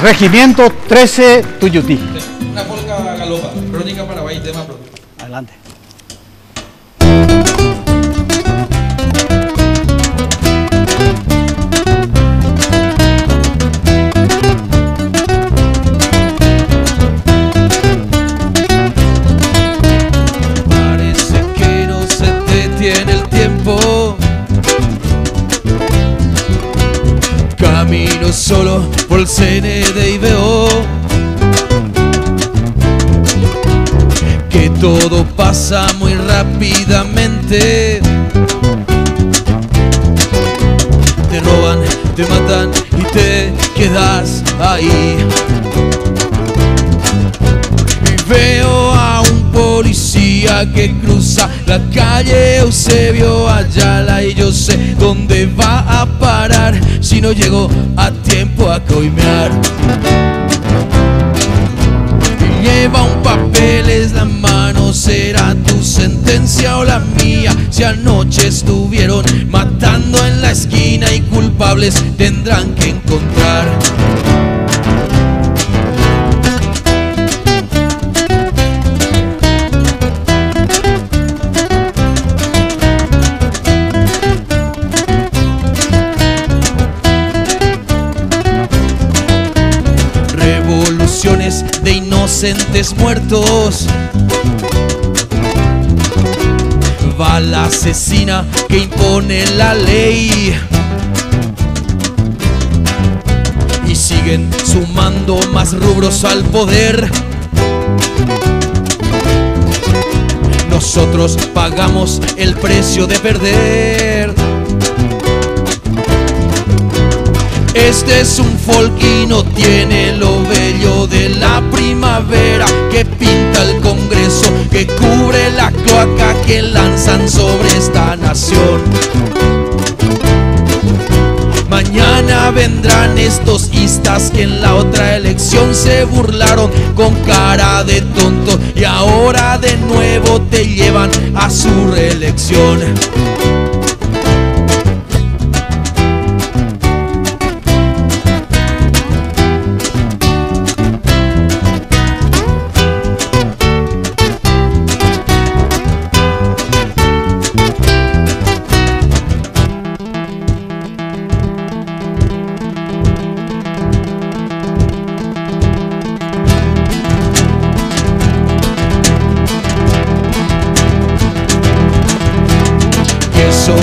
Regimiento 13 Tuyutí. Una polca galopa, crónica Paraguay, tema pro. Adelante. Parece que no se detiene el tiempo. Camino solo por el CND y veo que todo pasa muy rápidamente. Te roban, te matan y te quedas ahí. Y veo a un policía que cruza la calle Eusebio Ayala y yo sé dónde va a parar si no llego a tiempo a coimear. Y lleva un papel en la mano, será tu sentencia o la mía. Si anoche estuvieron matando en la esquina y culpables tendrán que encontrar. De inocentes muertos, va la asesina que impone la ley y siguen sumando más rubros al poder. Nosotros pagamos el precio de perder. Este es un folk y no tiene lo bello de la primavera que pinta el Congreso, que cubre la cloaca que lanzan sobre esta nación. Mañana vendrán estos istas que en la otra elección se burlaron con cara de tonto y ahora de nuevo te llevan a su reelección.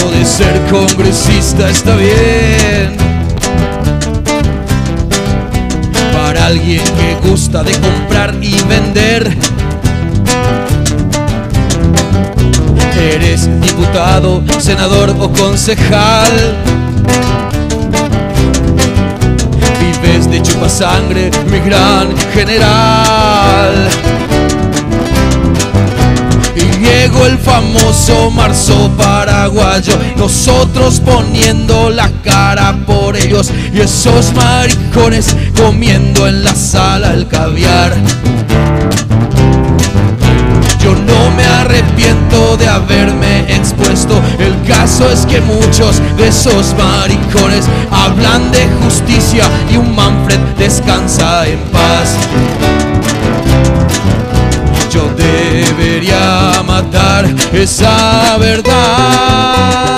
De ser congresista está bien para alguien que gusta de comprar y vender. Eres diputado, senador o concejal, vives de chupasangre, mi gran general. Y llegó el famoso marzo paraguayo, nosotros poniendo la cara por ellos y esos maricones comiendo en la sala el caviar. Yo no me arrepiento de haberme expuesto, el caso es que muchos de esos maricones hablan de justicia y un Manfred descansa en paz. Yo debería matar esa verdad.